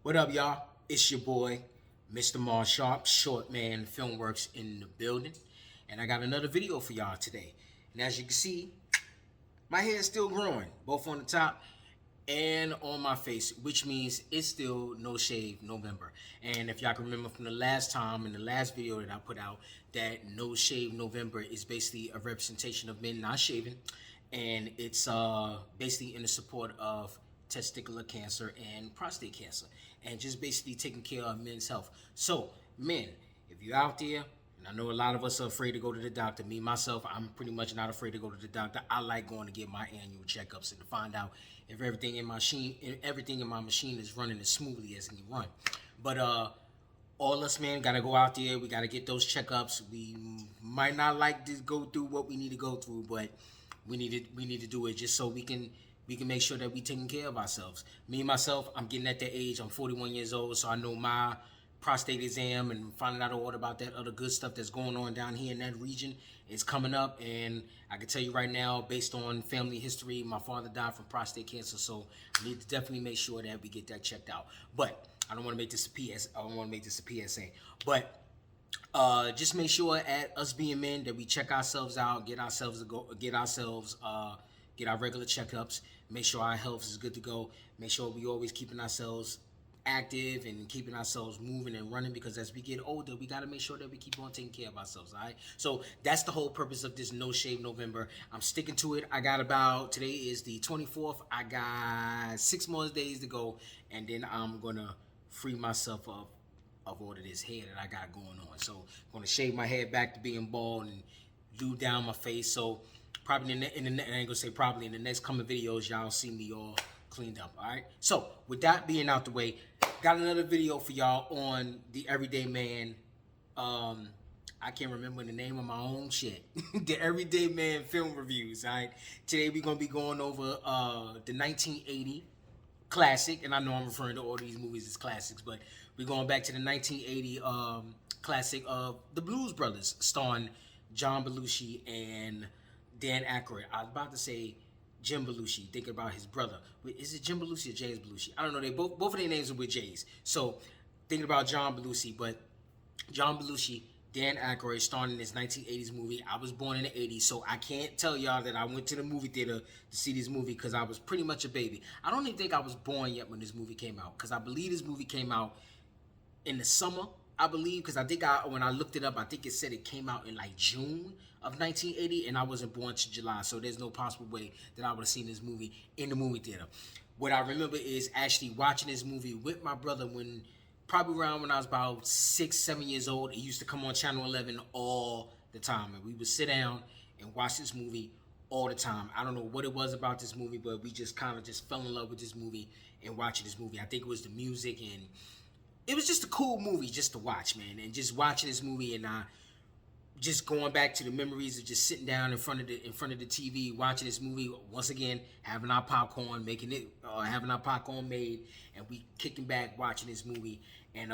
What up, y'all? It's your boy, Mr. Mar Sharp, Short Man Filmworks in the building. And I got another video for y'all today. And as you can see, my hair is still growing, both on the top and on my face, which means it's still No Shave November. And if y'all can remember from the last time, in the last video that I put out, that No Shave November is basically a representation of men not shaving. And it's basically in the support of testicular cancer and prostate cancer, and just basically taking care of men's health. So, men, if you're out there, and I know a lot of us are afraid to go to the doctor. Me, myself, I'm pretty much not afraid to go to the doctor. I like going to get my annual checkups and to find out if everything in my machine is running as smoothly as it can run. But all us men gotta go out there. We gotta get those checkups. We might not like to go through what we need to go through, but we need to do it just so we can make sure that we taking care of ourselves. Me myself, I'm getting at that age. I'm 41 years old, so I know my prostate exam and finding out all about that other good stuff that's going on down here in that region is coming up. And I can tell you right now, based on family history, my father died from prostate cancer, so I need to definitely make sure that we get that checked out. But I don't want to make this a PS. I don't want to make this a PSA. But just make sure at us being men that we check ourselves out, get our regular checkups, make sure our health is good to go, make sure we always keeping ourselves active and keeping ourselves moving and running, because as we get older, we got to make sure that we keep on taking care of ourselves. All right, so that's the whole purpose of this No Shave November. I'm sticking to it. I got about, today is the 24th, I got 6 more days to go, and then I'm gonna free myself up of all of this hair that I got going on. So I'm gonna shave my head back to being bald and do down my face. So probably I ain't gonna say probably, in the next coming videos, y'all see me all cleaned up. All right, so with that being out the way, got another video for y'all on the Everyday Man. I can't remember the name of my own shit. The Everyday Man film reviews. All right, today we're gonna be going over the 1980 classic, and I know I'm referring to all these movies as classics, but we're going back to the 1980 classic of The Blues Brothers, starring John Belushi and Dan Aykroyd. I was about to say Jim Belushi, thinking about his brother. Is it Jim Belushi or James Belushi? I don't know. They both of their names are with J's. So thinking about John Belushi, but John Belushi, Dan Aykroyd, starring in this 1980s movie. I was born in the 80s, so I can't tell y'all that I went to the movie theater to see this movie because I was pretty much a baby. I don't even think I was born yet when this movie came out, because I believe this movie came out in the summer, I believe, because I think when I looked it up, I think it said it came out in like June of 1980, and I wasn't born to July, so there's no possible way that I would have seen this movie in the movie theater. What I remember is actually watching this movie with my brother probably around when I was about 6, 7 years old. It used to come on Channel 11 all the time, and we would sit down and watch this movie all the time. I don't know what it was about this movie, but we just kind of just fell in love with this movie and watching this movie. I think it was the music, and it was just a cool movie just to watch, man. And just watching this movie, and just going back to the memories of just sitting down in front of the TV, watching this movie once again, having our popcorn, having our popcorn made, and we kicking back watching this movie, and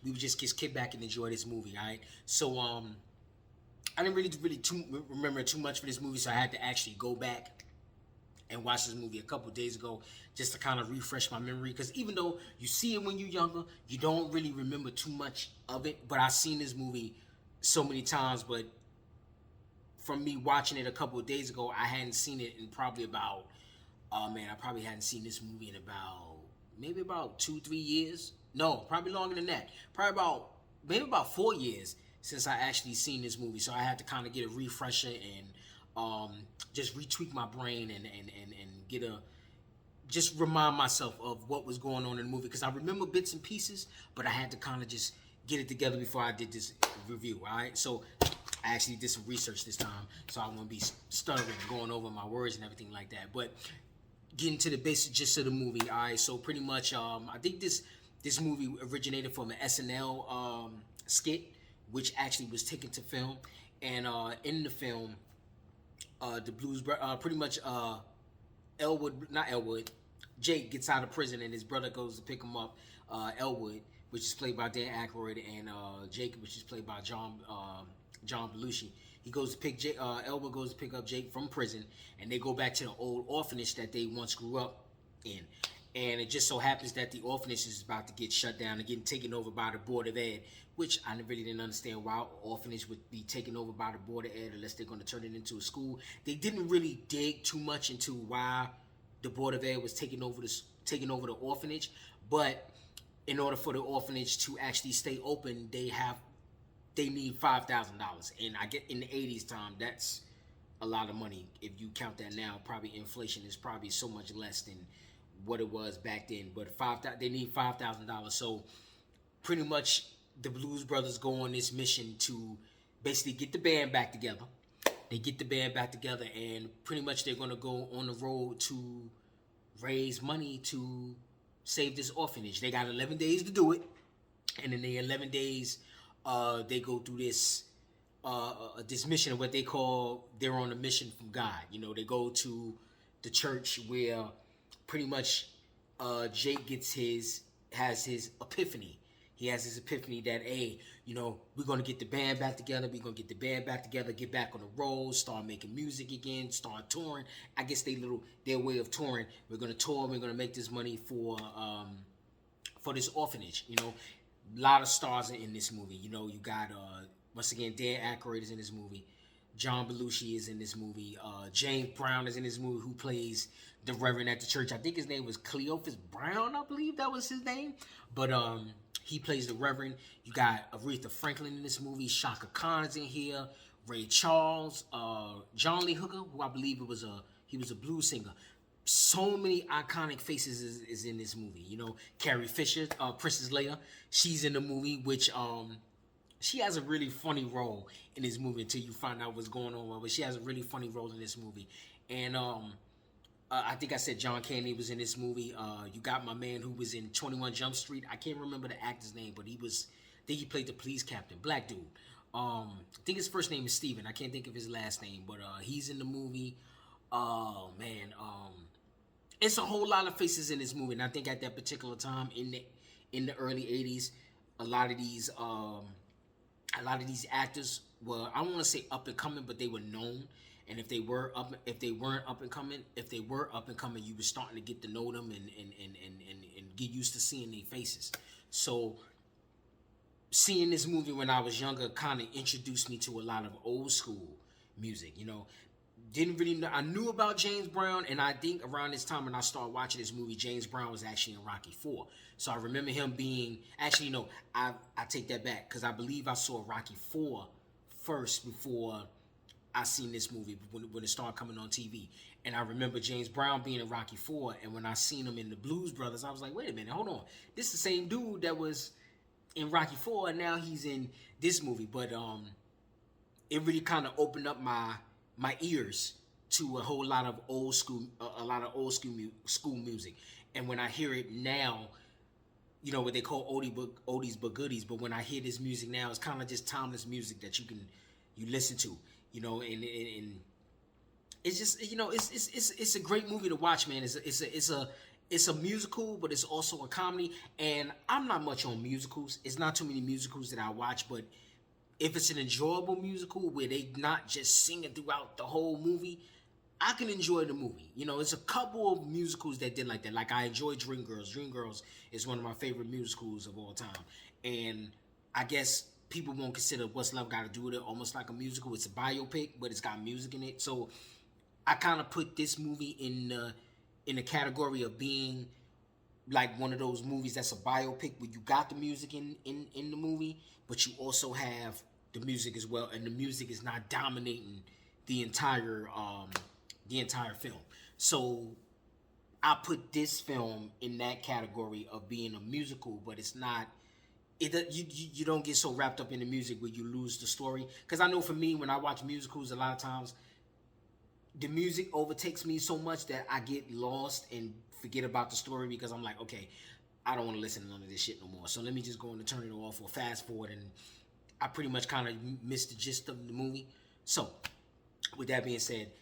we would just kick back and enjoy this movie. All right, so I didn't really remember too much for this movie, so I had to actually go back and watch this movie a couple days ago just to kind of refresh my memory, because even though you see it when you're younger, you don't really remember too much of it. But I've seen this movie so many times, but from me watching it a couple of days ago, I hadn't seen it in probably about, I probably hadn't seen this movie in maybe about 2-3 years. No, probably longer than that. Probably about 4 years since I actually seen this movie. So I had to kind of get a refresher and just retweak my brain and just remind myself of what was going on in the movie, because I remember bits and pieces, but I had to kind of just get it together before I did this review. All right, so I actually did some research this time, so I won't be stuttering and going over my words and everything like that. But getting to the basic gist of the movie. All right, so pretty much I think this movie originated from an SNL skit, which actually was taken to film, and in the film, the Blues, pretty much Jake gets out of prison, and his brother goes to pick him up. Elwood, which is played by Dan Aykroyd, and Jake, which is played by John Belushi. Elwood goes to pick up Jake from prison, and they go back to the old orphanage that they once grew up in. And it just so happens that the orphanage is about to get shut down and getting taken over by the Board of Ed, which I really didn't understand why orphanage would be taken over by the Board of Ed unless they're going to turn it into a school. They didn't really dig too much into why the Board of Ed was taking over the orphanage, but in order for the orphanage to actually stay open, they need $5,000, and I get in the '80s time that's a lot of money. If you count that now, probably inflation is probably so much less than what it was back then. But they need $5,000. So pretty much the Blues Brothers go on this mission to basically get the band back together. They get the band back together, and pretty much they're gonna go on the road to raise money to save this orphanage. They got 11 days to do it, and in the 11 days, they go through this mission, what they call they're on a mission from God. You know, they go to the church where pretty much Jake has his epiphany. He has his epiphany that, hey, you know, we're going to get the band back together. We're going to get the band back together, get back on the road, start making music again, start touring. I guess their way of touring. We're going to tour. We're going to make this money for this orphanage. You know, a lot of stars are in this movie. You know, you got, once again, Dan Aykroyd is in this movie. John Belushi is in this movie. James Brown is in this movie, who plays the Reverend at the church. I think his name was Cleophas Brown, I believe that was his name. But he plays the Reverend. You got Aretha Franklin in this movie. Shaka Khan is in here. Ray Charles. John Lee Hooker, who I believe he was a blues singer. So many iconic faces is in this movie. You know, Carrie Fisher, Princess Leia, she's in the movie, which she has a really funny role in this movie until you find out what's going on. But she has a really funny role in this movie. And I think I said John Candy was in this movie. You got my man who was in 21 Jump Street. I can't remember the actor's name, but I think he played the police captain, black dude. I think his first name is Steven. I can't think of his last name, but he's in the movie. Oh man, it's a whole lot of faces in this movie, and I think at that particular time in the early '80s, a lot of these actors were, I don't want to say up and coming, but they were known. And if they weren't up and coming, you were starting to get to know them and get used to seeing their faces. So seeing this movie when I was younger kind of introduced me to a lot of old school music. You know, didn't really know. I knew about James Brown, and I think around this time when I started watching this movie, James Brown was actually in Rocky IV. So I remember him being, actually, no, I take that back, because I believe I saw Rocky IV first before I seen this movie when it started coming on TV. And I remember James Brown being in Rocky IV, and when I seen him in the Blues Brothers, I was like, wait a minute, hold on. This is the same dude that was in Rocky IV, and now he's in this movie. But it really kind of opened up my ears to a whole lot of old school music. And when I hear it now, you know what they call oldies but goodies. But when I hear this music now, it's kind of just timeless music that you listen to, you know, and it's just, you know, it's a great movie to watch, man. It's a musical, but it's also a comedy. And I'm not much on musicals. It's not too many musicals that I watch, but if it's an enjoyable musical where they not just singing throughout the whole movie, I can enjoy the movie. You know, it's a couple of musicals that did like that. Like, I enjoy Dreamgirls. Dreamgirls is one of my favorite musicals of all time. And I guess people won't consider What's Love Got to Do with It almost like a musical. It's a biopic, but it's got music in it. So I kind of put this movie in the category of being like one of those movies that's a biopic where you got the music in the movie, but you also have the music as well, and the music is not dominating the entire film. So I put this film in that category of being a musical, but it's not. You don't get so wrapped up in the music where you lose the story. Because I know for me, when I watch musicals, a lot of times the music overtakes me so much that I get lost and forget about the story, because I'm like, okay, I don't want to listen to none of this shit no more. So let me just go and turn it off or fast forward, and I pretty much kind of missed the gist of the movie. So with that being said,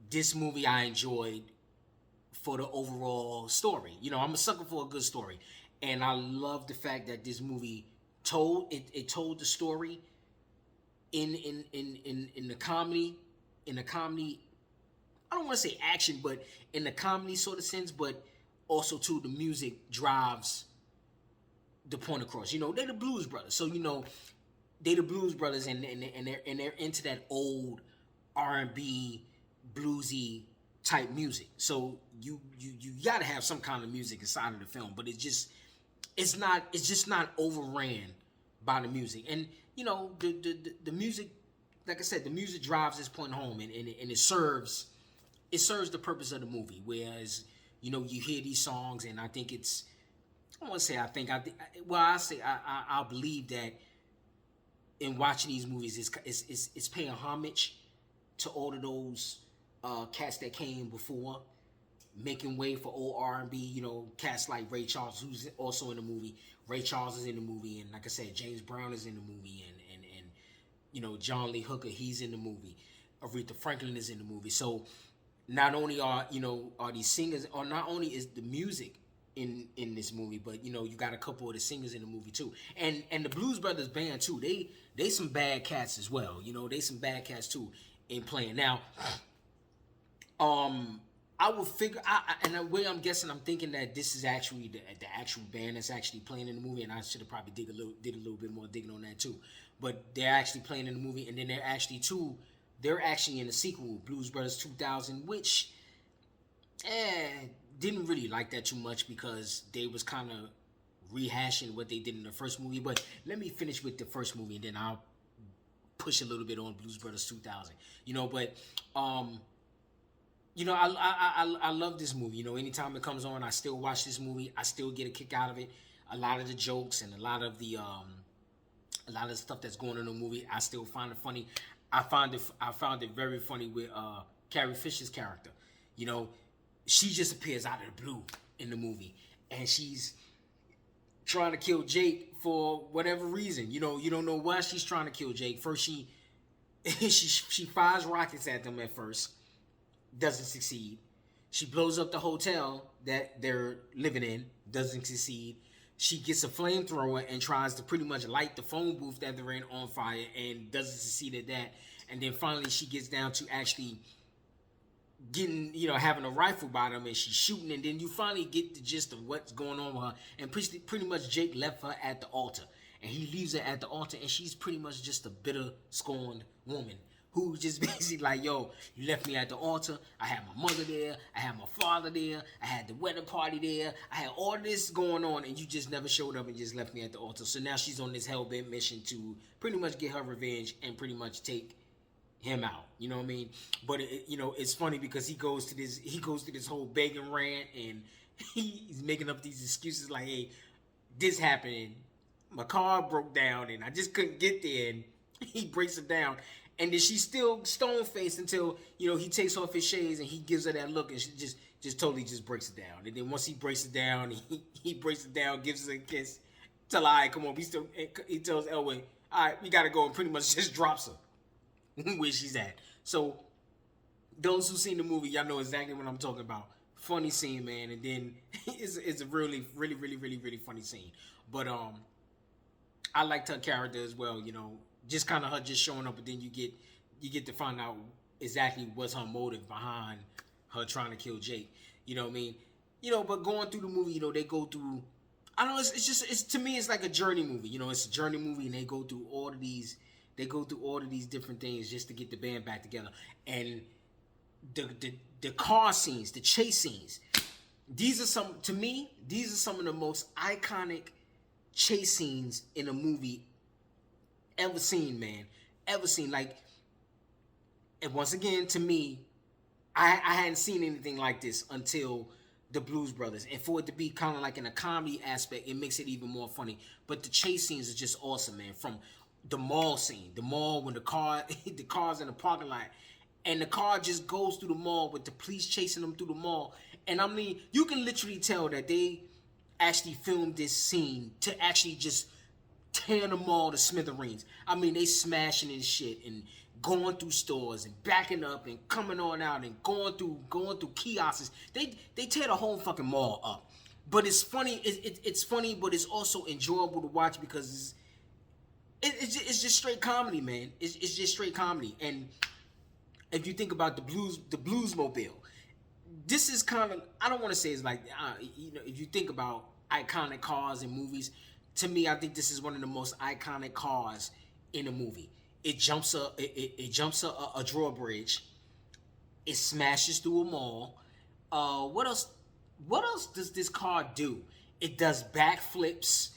this movie I enjoyed for the overall story. You know, I'm a sucker for a good story, and I love the fact that this movie told the story in the comedy. I don't want to say action, but in the comedy sort of sense, but also too, the music drives the point across. You know, they're the Blues Brothers, so you know they the Blues Brothers, and they're into that old R&B bluesy type music. So you gotta have some kind of music inside of the film, but it's just not overran by the music. And you know the music, like I said, the music drives this point home, and it serves the purpose of the movie. Whereas you know you hear these songs, and I think it's I want to say I think well I say I believe that in watching these movies it's paying homage to all of those cats that came before, making way for old R&B. You know, cats like Ray Charles, who's also in the movie. Ray Charles is in the movie, and like I said, James Brown is in the movie, and you know John Lee Hooker, he's in the movie. Aretha Franklin is in the movie. So not only are these singers, or not only is the music in this movie, but you know you got a couple of the singers in the movie too, and the Blues Brothers band too. They some bad cats as well. You know, they some bad cats too in playing. Now, I would figure, and the way I'm guessing, I'm thinking that this is actually the actual band that's actually playing in the movie, and I should have probably did a little bit more digging on that too. But they're actually playing in the movie, and then they're actually in the sequel, Blues Brothers 2000, which didn't really like that too much because they was kind of rehashing what they did in the first movie. But let me finish with the first movie, and then I'll push a little bit on Blues Brothers 2000. You know, but you know, I love this movie. You know, anytime it comes on, I still watch this movie. I still get a kick out of it. A lot of the jokes and a lot of the stuff that's going on in the movie, I still find it funny. I found it very funny with Carrie Fisher's character. You know, she just appears out of the blue in the movie, and she's trying to kill Jake for whatever reason. You know, you don't know why she's trying to kill Jake. First, she fires rockets at them at first. Doesn't succeed. She blows up the hotel that they're living in. Doesn't succeed. She gets a flamethrower and tries to pretty much light the phone booth that they're in on fire, and doesn't succeed at that. And then finally she gets down to actually getting, you know, having a rifle by them, and she's shooting, and then you finally get the gist of what's going on with her. And pretty much Jake left her at the altar, and he leaves her at the altar, and she's pretty much just a bitter, scorned woman who just basically like, yo, you left me at the altar. I had my mother there. I had my father there. I had the wedding party there. I had all this going on, and you just never showed up and just left me at the altar. So now she's on this hell-bent mission to pretty much get her revenge and pretty much take him out. You know what I mean? But you know, it's funny because he goes to this whole begging rant, and he's making up these excuses like, hey, this happened. My car broke down, and I just couldn't get there, and he breaks it down. And then she's still stone-faced until, you know, he takes off his shades and he gives her that look, and she just totally just breaks it down. And then once he breaks it down, he breaks it down, gives her a kiss, tell her, all right, come on. He tells Elway, all right, we got to go, and pretty much just drops her where she's at. So those who've seen the movie, y'all know exactly what I'm talking about. Funny scene, man. And then it's a really, really, really, really, really funny scene. But I liked her character as well, you know. Just kind of her just showing up, but then you get to find out exactly what's her motive behind her trying to kill Jake. You know what I mean? You know, but going through the movie, you know, they go through, I don't know, it's to me, it's like a journey movie. You know, it's a journey movie, and they go through all of these different things just to get the band back together. And the car scenes, the chase scenes, these are some of the most iconic chase scenes in a movie ever seen, man. Ever seen. Like, and once again, to me, I hadn't seen anything like this until the Blues Brothers. And for it to be kind of like in a comedy aspect, it makes it even more funny. But the chase scenes are just awesome, man. From the mall scene, the mall when the car's in the parking lot, and the car just goes through the mall with the police chasing them through the mall. And I mean, you can literally tell that they actually filmed this scene to actually just tearing them all to smithereens. I mean, they smashing and shit and going through stores and backing up and coming on out and going through kiosks. They tear the whole fucking mall up. But it's funny. It's funny, but it's also enjoyable to watch because it's just straight comedy, man. It's just straight comedy. And if you think about the Bluesmobile, this is kind of, I don't want to say it's like, if you think about iconic cars in movies, to me, I think this is one of the most iconic cars in a movie. It jumps it jumps a drawbridge. It smashes through a mall. What else? What else does this car do? It does backflips.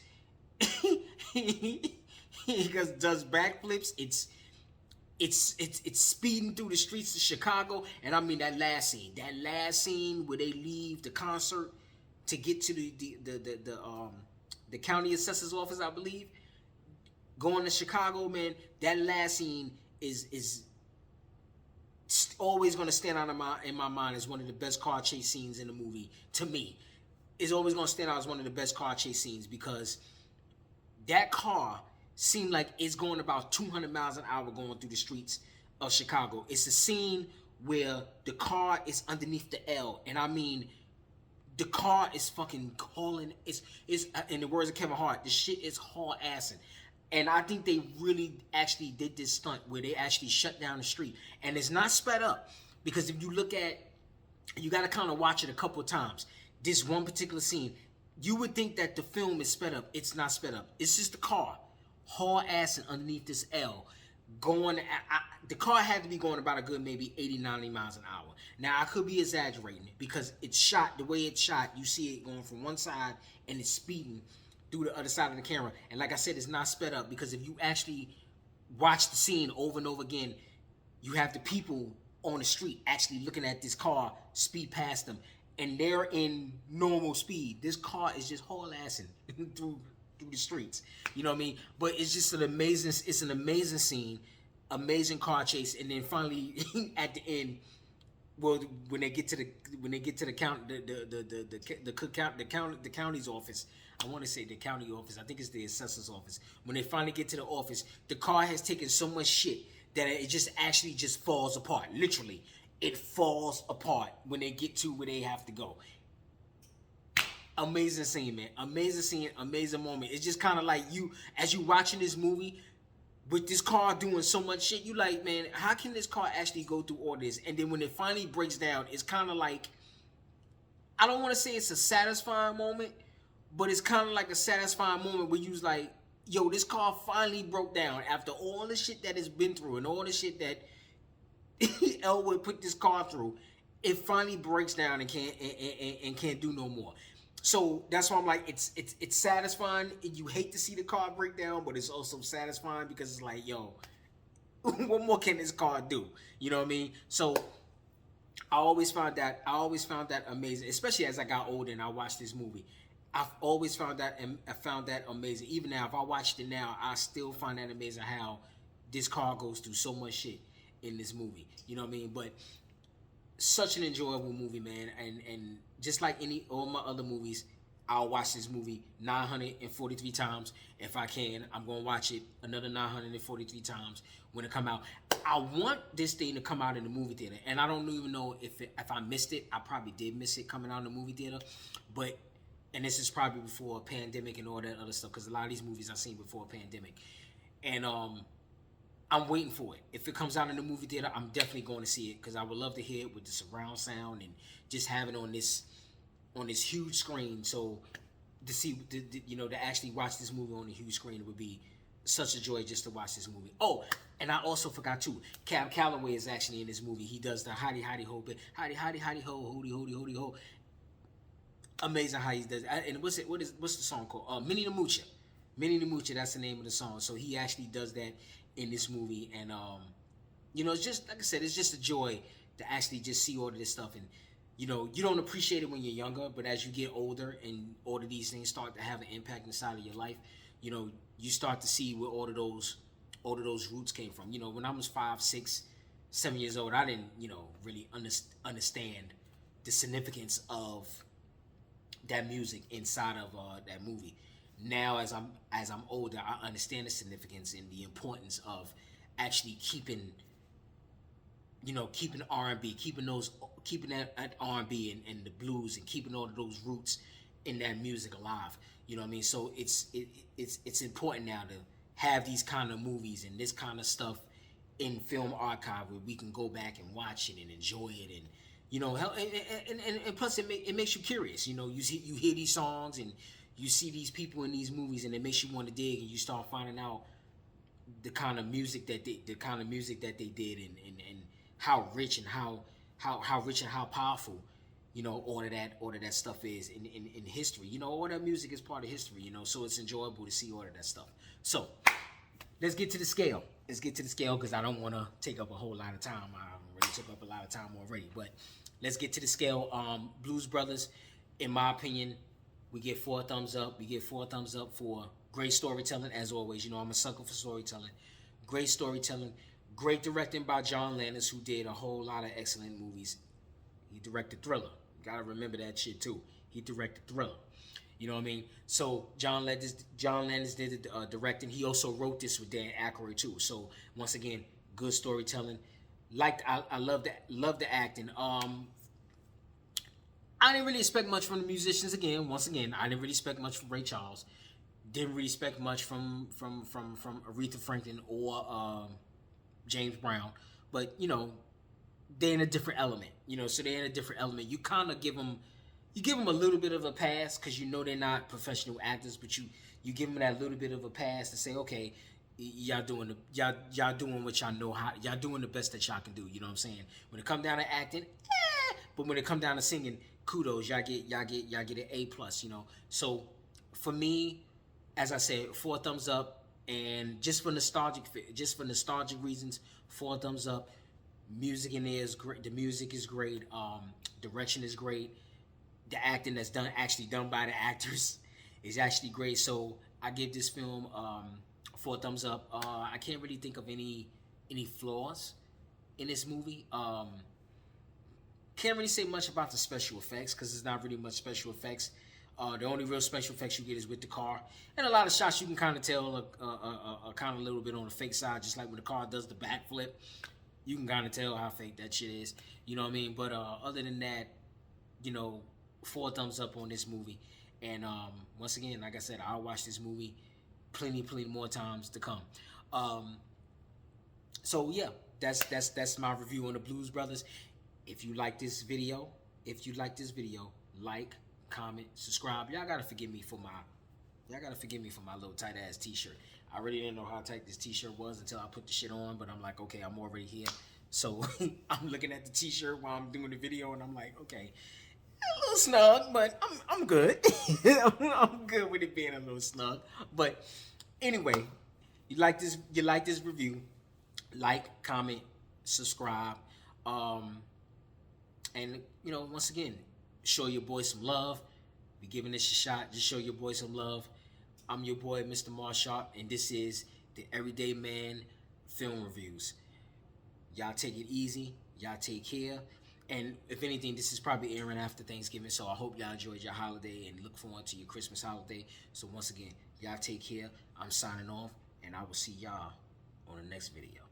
It does backflips. It's speeding through the streets of Chicago, and I mean that last scene where they leave the concert to get to the county assessor's office, I believe, going to Chicago, man. That last scene is always going to stand out in my mind as one of the best car chase scenes in the movie. To me, it's always going to stand out as one of the best car chase scenes because that car seemed like it's going about 200 miles an hour going through the streets of Chicago. It's a scene where the car is underneath the L, and I mean, the car is fucking calling. It's in the words of Kevin Hart, the shit is haul assing. And I think they really actually did this stunt where they actually shut down the street. And it's not sped up. Because if you look at, you got to kind of watch it a couple of times. This one particular scene, you would think that the film is sped up. It's not sped up. It's just the car haul assing underneath this L. Going, the car had to be going about a good maybe 80, 90 miles an hour. Now, I could be exaggerating it because it's shot, the way it's shot, you see it going from one side and it's speeding through the other side of the camera. And like I said, it's not sped up because if you actually watch the scene over and over again, you have the people on the street actually looking at this car speed past them, and they're in normal speed. This car is just haul assing through the streets. You know what I mean? But it's just an amazing scene, amazing car chase, and then finally at the end, well, when they get to the county's office. I want to say the county office. I think it's the assessor's office. When they finally get to the office, the car has taken so much shit that it just actually just falls apart. Literally, it falls apart when they get to where they have to go. Amazing scene, man. Amazing scene, amazing moment. It's just kind of like you, as you watching this movie, with this car doing so much shit, you like, man, how can this car actually go through all this? And then when it finally breaks down, it's kind of like, I don't want to say it's a satisfying moment, but it's kind of like a satisfying moment where you was like, yo, this car finally broke down after all the shit that it's been through and all the shit that Elwood put this car through. It finally breaks down and can't do no more. So that's why I'm like, it's satisfying. You hate to see the car break down, but it's also satisfying because it's like, yo, what more can this car do? You know what I mean? So I always found that amazing, especially as I got older and I watched this movie. I've always found that amazing. Even now, if I watched it now, I still find that amazing how this car goes through so much shit in this movie. You know what I mean? But such an enjoyable movie, man. And just like all my other movies, I'll watch this movie 943 times. If I can, I'm going to watch it another 943 times when it come out. I want this thing to come out in the movie theater. And I don't even know if I missed it. I probably did miss it coming out in the movie theater. And this is probably before a pandemic and all that other stuff, because a lot of these movies I've seen before a pandemic. And I'm waiting for it. If it comes out in the movie theater, I'm definitely going to see it, because I would love to hear it with the surround sound and just have it on this huge screen. So to see, to actually watch this movie on a huge screen, it would be such a joy just to watch this movie. Oh, and I also forgot too, Cab Calloway is actually in this movie. He does the hottie hottie ho, hottie hottie hottie ho, hootie hootie hootie ho. Amazing how he does it. And what's the song called? Minnie the Moocher. Minnie the Moocher, that's the name of the song. So he actually does that in this movie. And it's just, like I said, it's just a joy to actually just see all of this stuff. And you don't appreciate it when you're younger, but as you get older and all of these things start to have an impact inside of your life, you start to see where all of those roots came from. When I was 5, 6, 7 years old, I didn't really understand the significance of that music inside of that movie. Now, as I'm older, I understand the significance and the importance of actually keeping R&B, keeping that R&B and the blues, and keeping all of those roots in that music alive. You know what I mean? So it's important now to have these kind of movies and this kind of stuff in film archive where we can go back and watch it and enjoy it and You know, and plus it makes you curious. You know, you hear these songs and you see these people in these movies, and it makes you want to dig, and you start finding out the kind of music that they did, and how rich and how rich and how powerful, you know, all of that stuff is in history. You know, all that music is part of history. You know, so it's enjoyable to see all of that stuff. So let's get to the scale. Let's get to the scale because I don't want to take up a whole lot of time. I already took up a lot of time already, but let's get to the scale. Blues Brothers, in my opinion, we get 4 thumbs up. We get 4 thumbs up for great storytelling, as always. You know, I'm a sucker for storytelling. Great storytelling. Great directing by John Landis, who did a whole lot of excellent movies. He directed Thriller. You gotta remember that shit too. He directed Thriller. You know what I mean? So John Landis did the directing. He also wrote this with Dan Aykroyd too. So once again, good storytelling. I love the acting. I didn't really expect much from the musicians. Once again, I didn't really expect much from Ray Charles. Didn't really expect much from Aretha Franklin or James Brown. But you know, they're in a different element. You know, so they're in a different element. You kind of give them a little bit of a pass because you know they're not professional actors, but you give them that little bit of a pass to say, okay, y'all doing what y'all know how, y'all doing the best that y'all can do. You know what I'm saying? When it come down to acting, but when it come down to singing, kudos, y'all get an A plus. You know, so for me, as I said, 4 thumbs up, and just for nostalgic reasons, 4 thumbs up. Music in there is great. The music is great. Direction is great. The acting that's actually done by the actors is actually great. So I give this film 4 thumbs up. I can't really think of any flaws in this movie. Can't really say much about the special effects because there's not really much special effects. The only real special effects you get is with the car, and a lot of shots you can kind of tell are kind of a little bit on the fake side, just like when the car does the backflip. You can kind of tell how fake that shit is. You know what I mean? But other than that, you know, 4 thumbs up on this movie. And once again, like I said, I'll watch this movie plenty more times to come. So yeah, that's my review on the Blues Brothers. If you like this video, like, comment, subscribe. Y'all gotta forgive me for my little tight ass t-shirt. I really didn't know how tight this t-shirt was until I put the shit on, but I'm like, okay, I'm already here. So I'm looking at the t-shirt while I'm doing the video, and I'm like, okay, a little snug, but I'm good. I'm good with it being a little snug. But anyway, you like this review, like, comment, subscribe, and you know, once again, show your boy some love. Be giving this a shot. Just show your boy some love. I'm your boy, Mr. Marsharp, and this is the Everyday Man Film Reviews. Y'all take it easy. Y'all take care. And if anything, this is probably airing after Thanksgiving, so I hope y'all enjoyed your holiday and look forward to your Christmas holiday. So once again, y'all take care. I'm signing off, and I will see y'all on the next video.